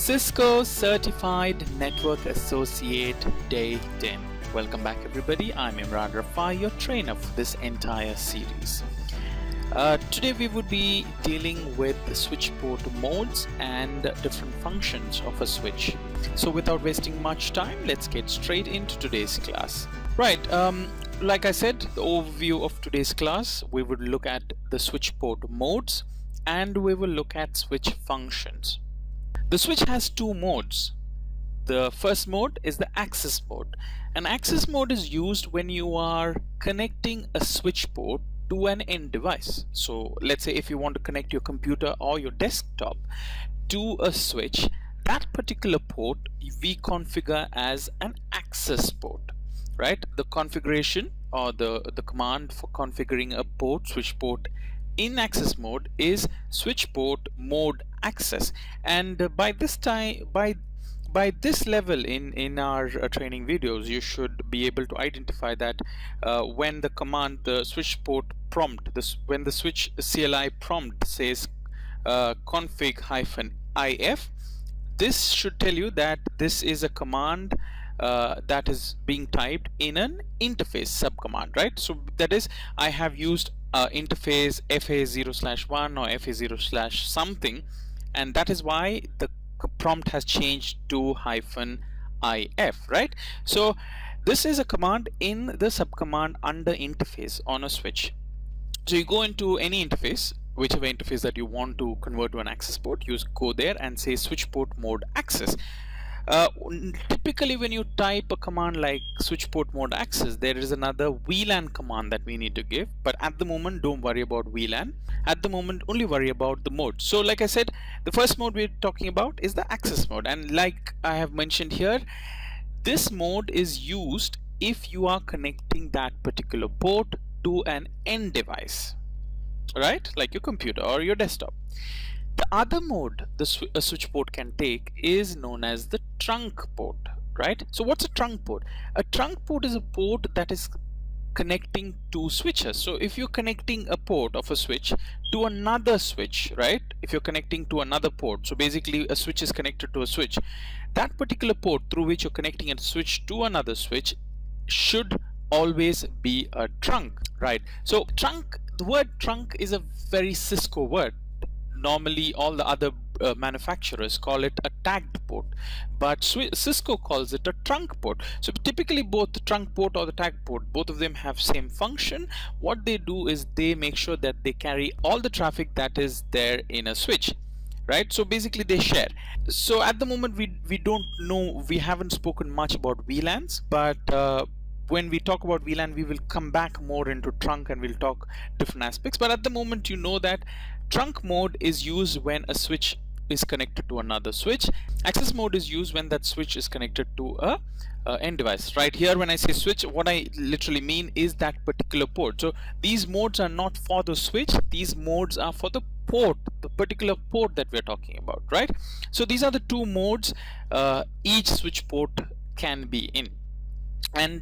Cisco Certified Network Associate Day 10. Welcome back everybody, I'm Imran Rafai, your trainer for this entire series. Today we would be dealing with the switch port modes and different functions of a switch. So without wasting much time, let's get straight into today's class. Right, like I said, the overview of today's class, we would look at the switch port modes and we will look at switch functions. The switch has two modes. The first mode is the access mode. An access mode is used when you are connecting a switch port to an end device. So let's say if you want to connect your computer or your desktop to a switch, that particular port we configure as an access port, right? The configuration or the command for configuring a port, switch port in access mode is switch port mode access. And by this level in our training videos, you should be able to identify that when the command, the switch port prompt, when the switch CLI prompt says config-if, this should tell you that this is a command that is being typed in an interface subcommand, right? So that is, I have used interface fa0/1 or fa0/something, and that is why the prompt has changed to -if, right? So this is a command in the subcommand under interface on a switch. So you go into any interface, whichever interface that you want to convert to an access port, you go there and say switch port mode access. Typically when you type a command like switch port mode access, there is another VLAN command that we need to give, but at the moment don't worry about VLAN. At the moment only worry about the mode. So like I said, the first mode we're talking about is the access mode, and like I have mentioned here, this mode is used if you are connecting that particular port to an end device, right, like your computer or your desktop. The other mode a switch port can take is known as the trunk port, right? So what's a trunk port? A trunk port is a port that is connecting two switches. So if you're connecting a port of a switch to another switch, right? If you're connecting to another port, so basically a switch is connected to a switch, that particular port through which you're connecting a switch to another switch should always be a trunk, right? So trunk, the word trunk is a very Cisco word. Normally all the other manufacturers call it a tagged port, but Cisco calls it a trunk port. So typically both the trunk port or the tag port, both of them have same function. What they do is they make sure that they carry all the traffic that is there in a switch, right? So basically they share. So at the moment we don't know, we haven't spoken much about VLANs, but when we talk about VLAN, we will come back more into trunk and we'll talk different aspects. But at the moment, you know that trunk mode is used when a switch is connected to another switch. Access mode is used when that switch is connected to a end device. Right here, when I say switch, what I literally mean is that particular port. So these modes are not for the switch. These modes are for the port, the particular port that we're talking about, right? So these are the two modes each switch port can be in. And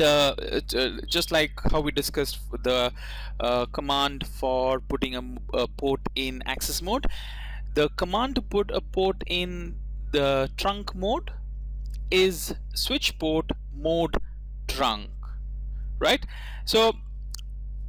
just like how we discussed the command for putting a port in access mode, the command to put a port in the trunk mode is switch port mode trunk, right? So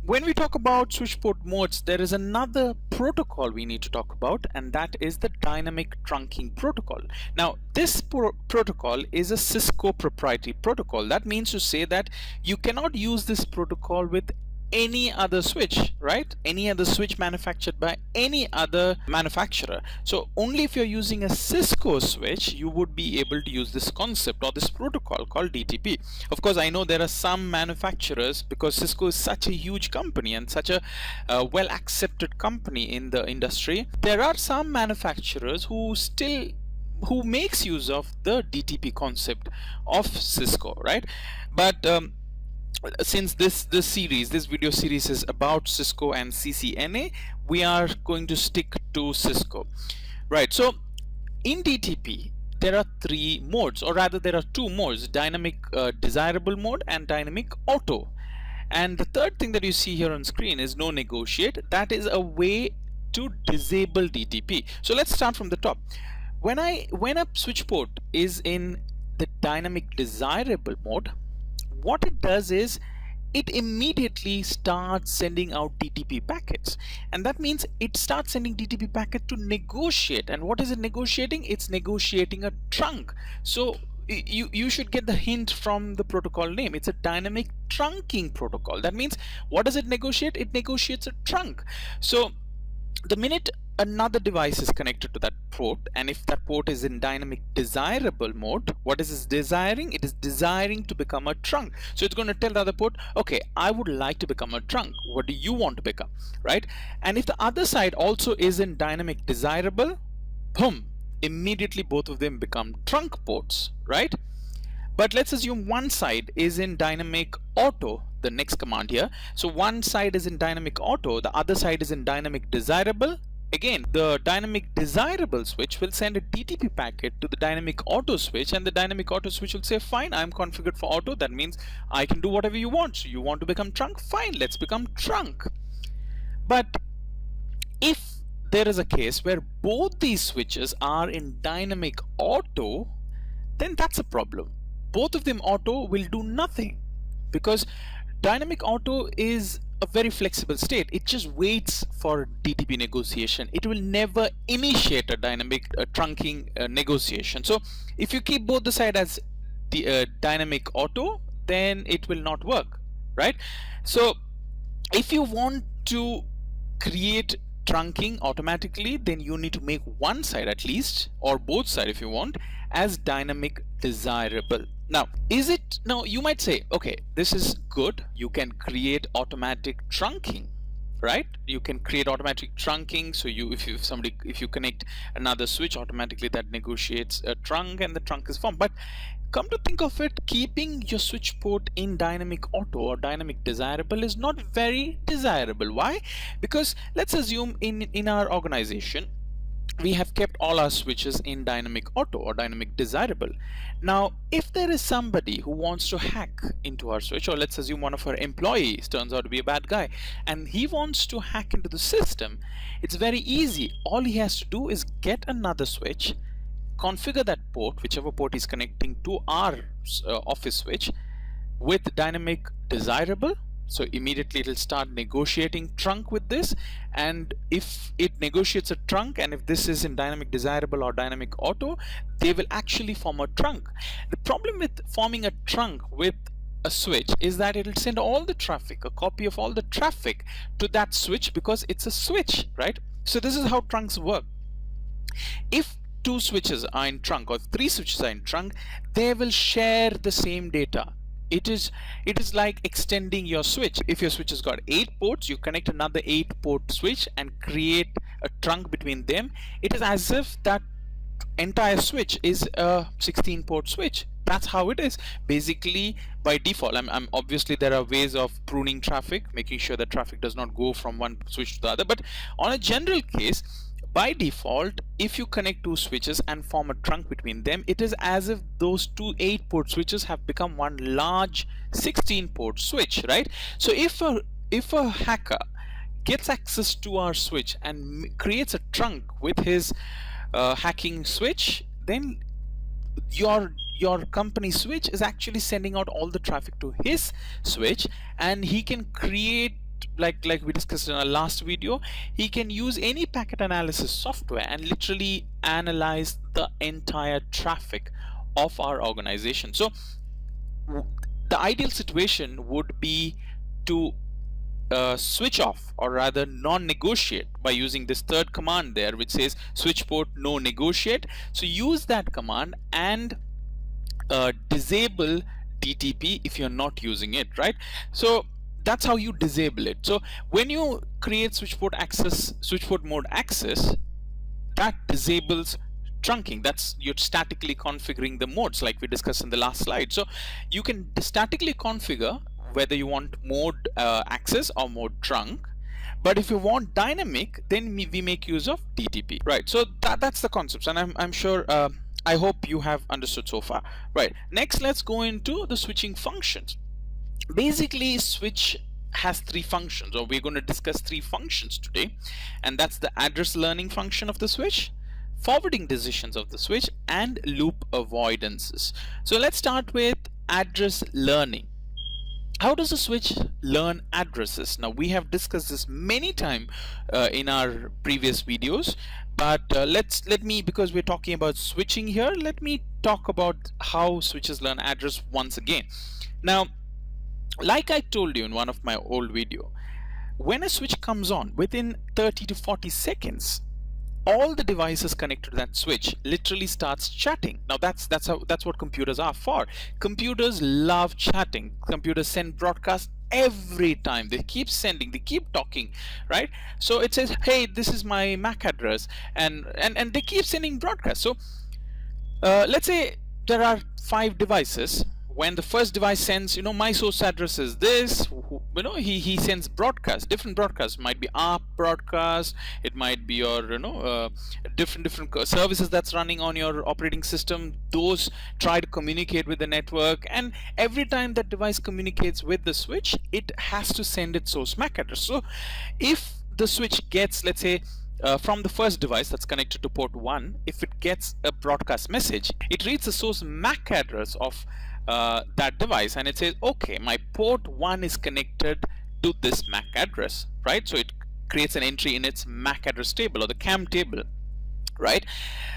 when we talk about switch port modes, there is another protocol we need to talk about, and that is the dynamic trunking protocol. Now this protocol is a Cisco proprietary protocol. That means to say that you cannot use this protocol with any other switch, right? Any other switch manufactured by any other manufacturer. So only if you're using a Cisco switch, you would be able to use this concept or this protocol called DTP. Of course, I know there are some manufacturers, because Cisco is such a huge company and such a well accepted company in the industry, there are some manufacturers who makes use of the DTP concept of Cisco, right? But since this video series is about Cisco and CCNA, we are going to stick to Cisco, right? So in DTP there are three modes, or rather there are two modes: dynamic desirable mode and dynamic auto. And the third thing that you see here on screen is no negotiate. That is a way to disable DTP. So let's start from the top. when a switch port is in the dynamic desirable mode, what it does is it immediately starts sending out DTP packets, and that means it starts sending DTP packet to negotiate. And what is it negotiating? It's negotiating a trunk. So you should get the hint from the protocol name. It's a dynamic trunking protocol. That means what does it negotiate? It negotiates a trunk. So the minute another device is connected to that port, and if that port is in dynamic desirable mode, what is it desiring? It is desiring to become a trunk. So it's going to tell the other port, okay, I would like to become a trunk. What do you want to become, right? And if the other side also is in dynamic desirable, boom, immediately both of them become trunk ports, right? But let's assume one side is in dynamic auto, the next command here. So one side is in dynamic auto, the other side is in dynamic desirable. Again, the dynamic desirable switch will send a DTP packet to the dynamic auto switch, and the dynamic auto switch will say, fine, I'm configured for auto. That means I can do whatever you want. So you want to become trunk? Fine, let's become trunk. But if there is a case where both these switches are in dynamic auto, then that's a problem. Both of them auto will do nothing, because dynamic auto is a very flexible state. It just waits for DTP negotiation. It will never initiate a dynamic trunking negotiation. So if you keep both the side as the dynamic auto, then it will not work, right? So if you want to create trunking automatically, then you need to make one side at least, or both sides if you want, as dynamic desirable. Now you might say, okay, this is good, you can create automatic trunking, right? You can create automatic trunking. So if you connect another switch, automatically that negotiates a trunk and the trunk is formed. But come to think of it, keeping your switch port in dynamic auto or dynamic desirable is not very desirable. Why? Because let's assume in our organization we have kept all our switches in dynamic auto or dynamic desirable. Now if there is somebody who wants to hack into our switch, or let's assume one of our employees turns out to be a bad guy and he wants to hack into the system, it's very easy. All he has to do is get another switch, configure that port, whichever port is connecting to our office switch, with dynamic desirable. So immediately it will start negotiating trunk with this, and if it negotiates a trunk, and if this is in dynamic desirable or dynamic auto, they will actually form a trunk. The problem with forming a trunk with a switch is that it will send all the traffic, a copy of all the traffic, to that switch, because it's a switch, right? So this is how trunks work. If two switches are in trunk, or three switches are in trunk, they will share the same data. It is like extending your switch. If your switch has got 8 ports, you connect another 8 port switch and create a trunk between them. It is as if that entire switch is a 16 port switch. That's how it is basically by default. I'm obviously there are ways of pruning traffic, making sure that traffic does not go from one switch to the other, but on a general case, by default, if you connect two switches and form a trunk between them, it is as if those two 8-port switches have become one large 16-port switch, right? So if a hacker gets access to our switch and creates a trunk with his hacking switch, then your company switch is actually sending out all the traffic to his switch, and he can create, like we discussed in our last video, he can use any packet analysis software and literally analyze the entire traffic of our organization. So the ideal situation would be to switch off, or rather non-negotiate, by using this third command there, which says switch port no negotiate. So use that command and disable DTP if you're not using it, right? So that's how you disable it. So when you create switch port mode access, that disables trunking. That's, you're statically configuring the modes like we discussed in the last slide. So you can statically configure whether you want mode access or mode trunk, but if you want dynamic, then we make use of DTP, right? So that's the concepts, and I'm sure I hope you have understood so far, right? Next, let's go into the switching functions. Basically, switch has 3 functions, or we're going to discuss 3 functions today, and that's the address learning function of the switch, forwarding decisions of the switch, and loop avoidances. So let's start with address learning. How does a switch learn addresses? Now, we have discussed this many times in our previous videos, but let me, because we're talking about switching here, let me talk about how switches learn address once again. Now, like I told you in one of my old video, when a switch comes on, within 30 to 40 seconds, all the devices connected to that switch literally starts chatting. Now that's what computers are for. Computers love chatting. Computers send broadcasts every time. They keep sending, they keep talking, right? So it says, hey, this is my MAC address, and they keep sending broadcasts. So let's say there are 5 devices. When the first device sends, my source address is this, he sends broadcasts, different broadcasts. Might be ARP broadcast, it might be your different services that's running on your operating system. Those try to communicate with the network, and every time that device communicates with the switch, it has to send its source MAC address. So if the switch gets, let's say, from the first device that's connected to port 1, if it gets a broadcast message, it reads the source MAC address of that device, and it says, okay, my port 1 is connected to this MAC address, right? So it creates an entry in its MAC address table, or the CAM table, right?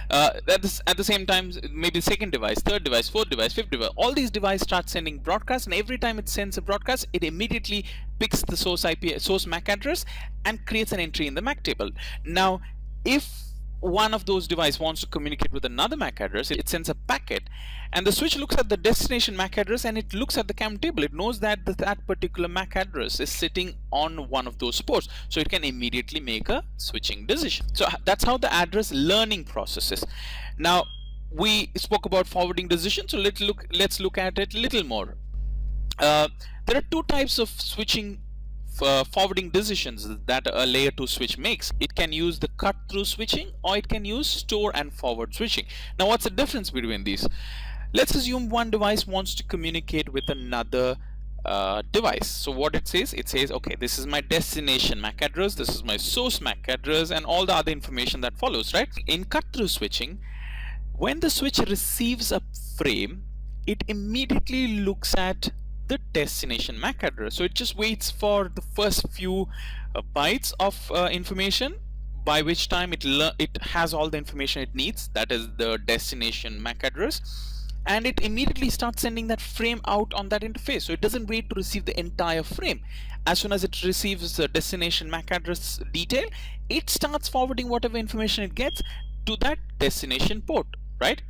At the same time, maybe second device, third device, fourth device, fifth device, all these devices start sending broadcasts, and every time it sends a broadcast, it immediately picks the source MAC address and creates an entry in the MAC table. Now, if one of those devices wants to communicate with another MAC address, it sends a packet, and the switch looks at the destination MAC address, and it looks at the CAM table. It knows that that particular MAC address is sitting on one of those ports, so it can immediately make a switching decision. So that's how the address learning process is. Now, we spoke about forwarding decisions, so let's look at it a little more. There are 2 types of switching forwarding decisions that a layer 2 switch makes. It can use the cut through switching, or it can use store and forward switching. Now, what's the difference between these? Let's assume one device wants to communicate with another device. So what it says, okay, this is my destination MAC address, this is my source MAC address, and all the other information that follows, right? In cut through switching, when the switch receives a frame, it immediately looks at the destination MAC address. So it just waits for the first few bytes of information, by which time it has all the information it needs, that is the destination MAC address, and it immediately starts sending that frame out on that interface. So it doesn't wait to receive the entire frame. As soon as it receives the destination MAC address detail, it starts forwarding whatever information it gets to that destination port, right?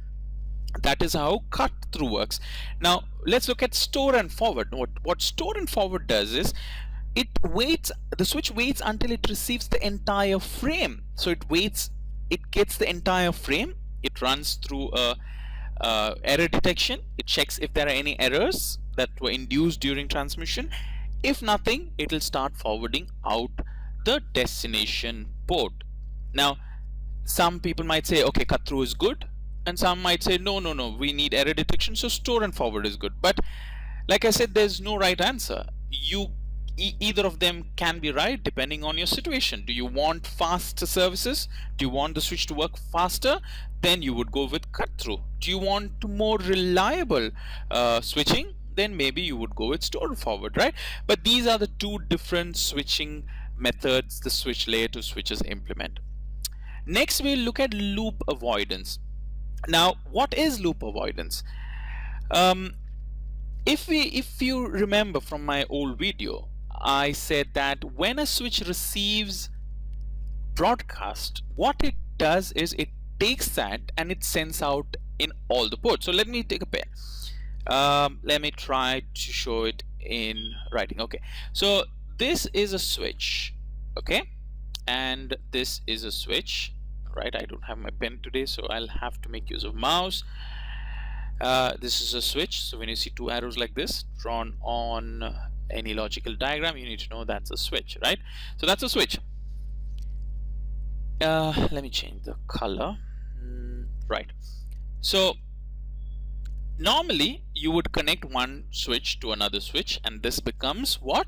That is how cut through works. Now let's look at store and forward. What store and forward does is, the switch waits until it receives the entire frame. So it gets the entire frame, it runs through a error detection, it checks if there are any errors that were induced during transmission. If nothing, it will start forwarding out the destination port. Now, some people might say, okay, cut through is good, and some might say, no, we need error detection, so store and forward is good. But like I said, there's no right answer. Either of them can be right depending on your situation. Do you want faster services? Do you want the switch to work faster? Then you would go with cut through. Do you want more reliable switching? Then maybe you would go with store and forward, right? But these are the 2 different switching methods the switch layer 2 switches implement. Next, we'll look at loop avoidance. Now, what is loop avoidance? If you remember from my old video, I said that when a switch receives broadcast, what it does is it takes that and it sends out in all the ports. So let me take a pen. Let me try to show it in writing. Okay, so this is a switch, okay, and this is a switch, right? I don't have my pen today, so I'll have to make use of mouse. This is a switch, so when you see 2 arrows like this drawn on any logical diagram, you need to know that's a switch, right? So that's a switch. Let me change the color. Right, so normally you would connect one switch to another switch, and this becomes what?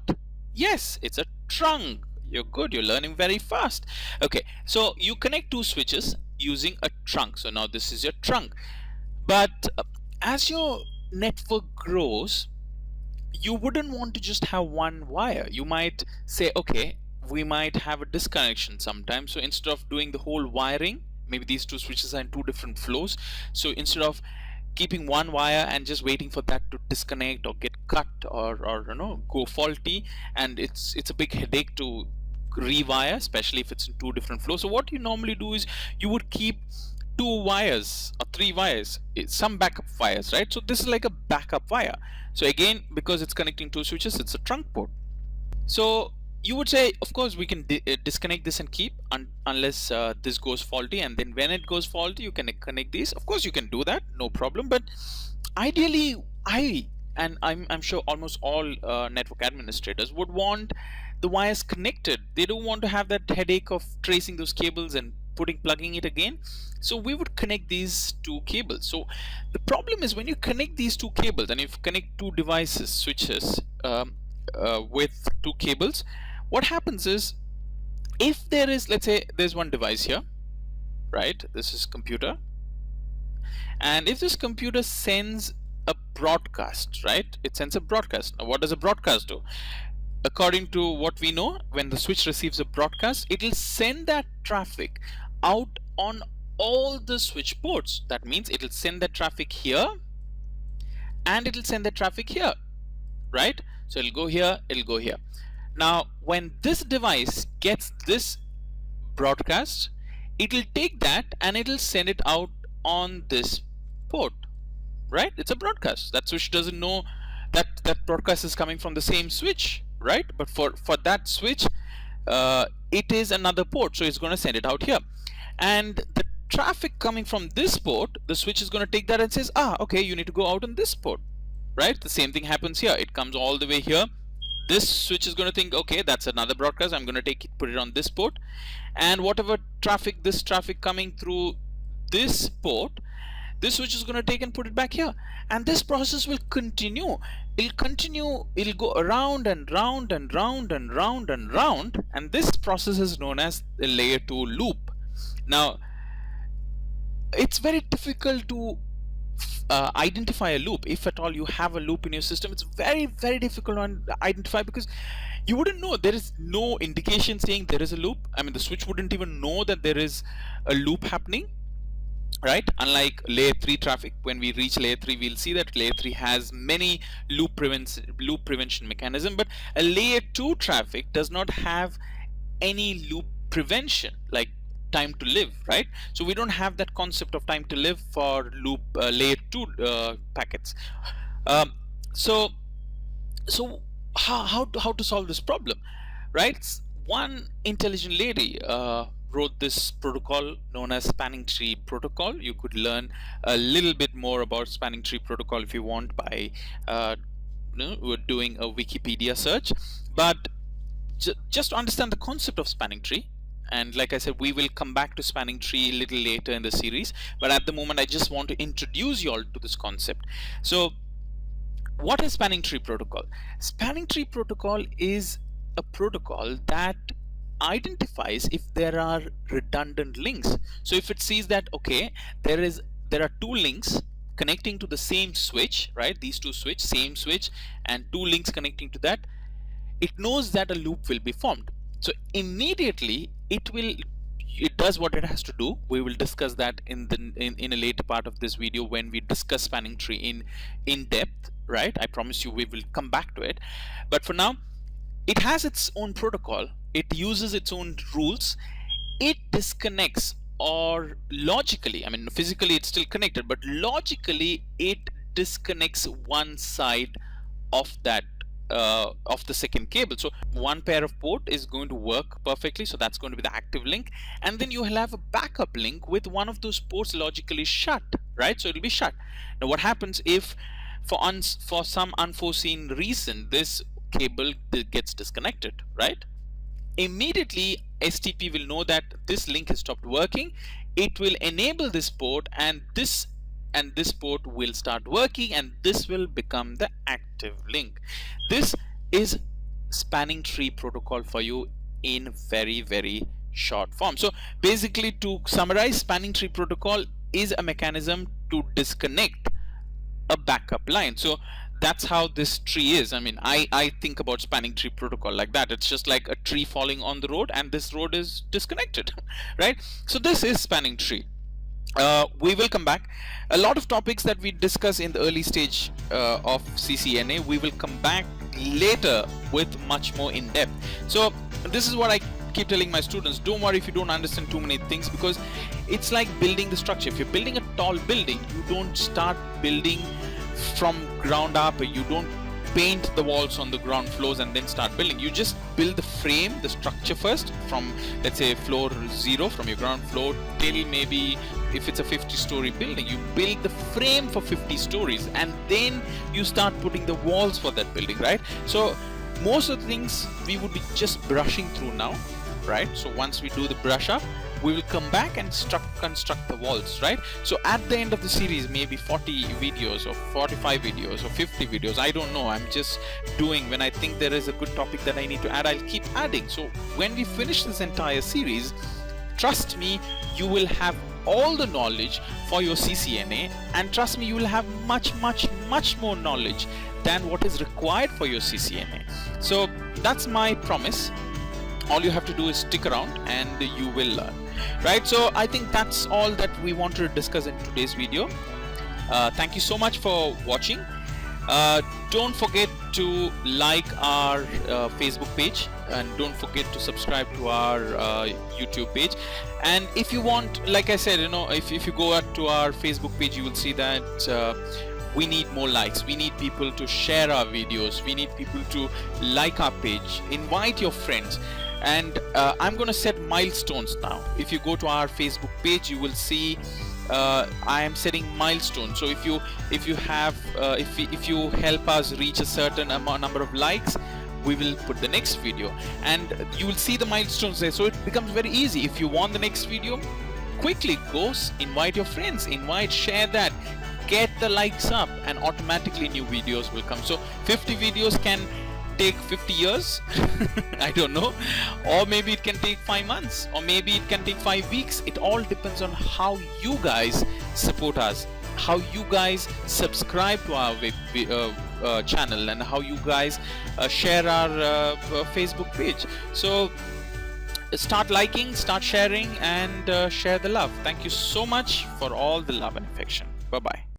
Yes, it's a trunk. You're good, you're learning very fast. Okay, so you connect 2 switches, using a trunk. So now this is your trunk. But as your network grows, you wouldn't want to just have one wire. You might say, okay, we might have a disconnection sometimes. So instead of doing the whole wiring, maybe these two switches are in two different flows. So instead of keeping one wire and just waiting for that to disconnect or get cut or go faulty, and it's a big headache to rewire, especially if it's in two different flows. So what you normally do is you would keep two wires or three wires, some backup wires, right? So this is like a backup wire. So again, because it's connecting two switches, it's a trunk port. So you would say, of course, we can disconnect this and keep unless this goes faulty, and then when it goes faulty, you can connect these. Of course, you can do that, no problem. But ideally, I'm sure almost all network administrators would want the wires connected. They don't want to have that headache of tracing those cables and plugging it again. So we would connect these two cables. So the problem is when you connect these two cables, and if you connect two devices, switches, with two cables, what happens is, if there is, let's say there's one device here, right? This is computer, and if this computer sends a broadcast, right? It sends a broadcast. Now what does a broadcast do? According to what we know, when the switch receives a broadcast, it will send that traffic out on all the switch ports. That means it will send that traffic here, and it will send that traffic here, right? So it'll go here, it'll go here. Now when this device gets this broadcast, it will take that and it will send it out on this port, right? It's a broadcast. That switch doesn't know that that broadcast is coming from the same switch, right? But for that switch, it is another port, so it's going to send it out here. And the traffic coming from this port, the switch is going to take that and says, okay, you need to go out on this port, right? The same thing happens here. It comes all the way here. This switch is going to think, okay, that's another broadcast, I'm going to put it on this port, and whatever traffic, this traffic coming through this port, this switch is going to take and put it back here, and this process will continue. It'll go around and round and round and round and round, and this process is known as the layer 2 loop. Now it's very difficult to identify a loop. If at all you have a loop in your system, it's very, very difficult to identify, because you wouldn't know. There is no indication saying there is a loop. I mean, the switch wouldn't even know that there is a loop happening, right? Unlike layer 3 traffic, when we reach layer 3, we'll see that layer 3 has many loop prevention mechanism, but a layer 2 traffic does not have any loop prevention, like time to live, right? So we don't have that concept of time to live for loop layer 2 packets. So how to solve this problem, right? One intelligent lady wrote this protocol known as spanning tree protocol. You could learn a little bit more about spanning tree protocol if you want by doing a Wikipedia search, but just to understand the concept of spanning tree. And like I said, we will come back to spanning tree a little later in the series, but at the moment I just want to introduce you all to this concept. So what is spanning tree protocol? Spanning tree protocol is a protocol that identifies if there are redundant links. So if it sees that, okay, there are two links connecting to the same switch, right? These two switch, same switch, and two links connecting to that, it knows that a loop will be formed. So immediately it does what it has to do. We will discuss that in a later part of this video when we discuss spanning tree in depth, right? I promise you we will come back to it. But for now, it has its own protocol. It uses its own rules. It disconnects, or logically, I mean physically it's still connected, but logically it disconnects one side of that of the second cable. So one pair of port is going to work perfectly, so that's going to be the active link, and then you will have a backup link with one of those ports logically shut, right? So it'll be shut. Now what happens if for some unforeseen reason this cable gets disconnected, right? Immediately STP will know that this link has stopped working. It will enable this port, and this port will start working, and this will become the active link. This is spanning tree protocol for you in very, very short form. So basically, to summarize, spanning tree protocol is a mechanism to disconnect a backup line. So that's how this tree is. I mean, I think about spanning tree protocol like that. It's just like a tree falling on the road and this road is disconnected, right? So this is spanning tree. We will come back. A lot of topics that we discuss in the early stage of CCNA, we will come back later with much more in depth. So this is what I keep telling my students: don't worry if you don't understand too many things, because it's like building the structure. If you're building a tall building, you don't start building from ground up. You don't paint the walls on the ground floors and then start building. You just build the frame, the structure first, from, let's say, floor 0, from your ground floor till maybe, if it's a 50-story building, you build the frame for 50 stories and then you start putting the walls for that building, right? So most of the things we would be just brushing through now, right? So once we do the brush up, we will come back and construct the walls, right? So at the end of the series, maybe 40 videos or 45 videos or 50 videos, I don't know. I'm just doing, when I think there is a good topic that I need to add, I'll keep adding. So when we finish this entire series, trust me, you will have all the knowledge for your CCNA, and trust me, you will have much more knowledge than what is required for your CCNA. So that's my promise. All you have to do is stick around and you will learn, right? So I think that's all that we wanted to discuss in today's video. Thank you so much for watching. Don't forget to like our Facebook page, and don't forget to subscribe to our YouTube page. And if you want, like I said, if you go out to our Facebook page, you will see that we need more likes. We need people to share our videos. We need people to like our page, invite your friends. And I'm going to set milestones now. If you go to our Facebook page, you will see I am setting milestones. So if you help us reach a certain number of likes, we will put the next video, and you will see the milestones there. So it becomes very easy. If you want the next video, quickly go invite your friends, share that, get the likes up, and automatically new videos will come. So 50 videos can take 50 years I don't know, or maybe it can take 5 months, or maybe it can take 5 weeks. It all depends on how you guys support us, how you guys subscribe to our channel, and how you guys share our Facebook page. So start liking, start sharing, and share the love. Thank you so much for all the love and affection. Bye bye.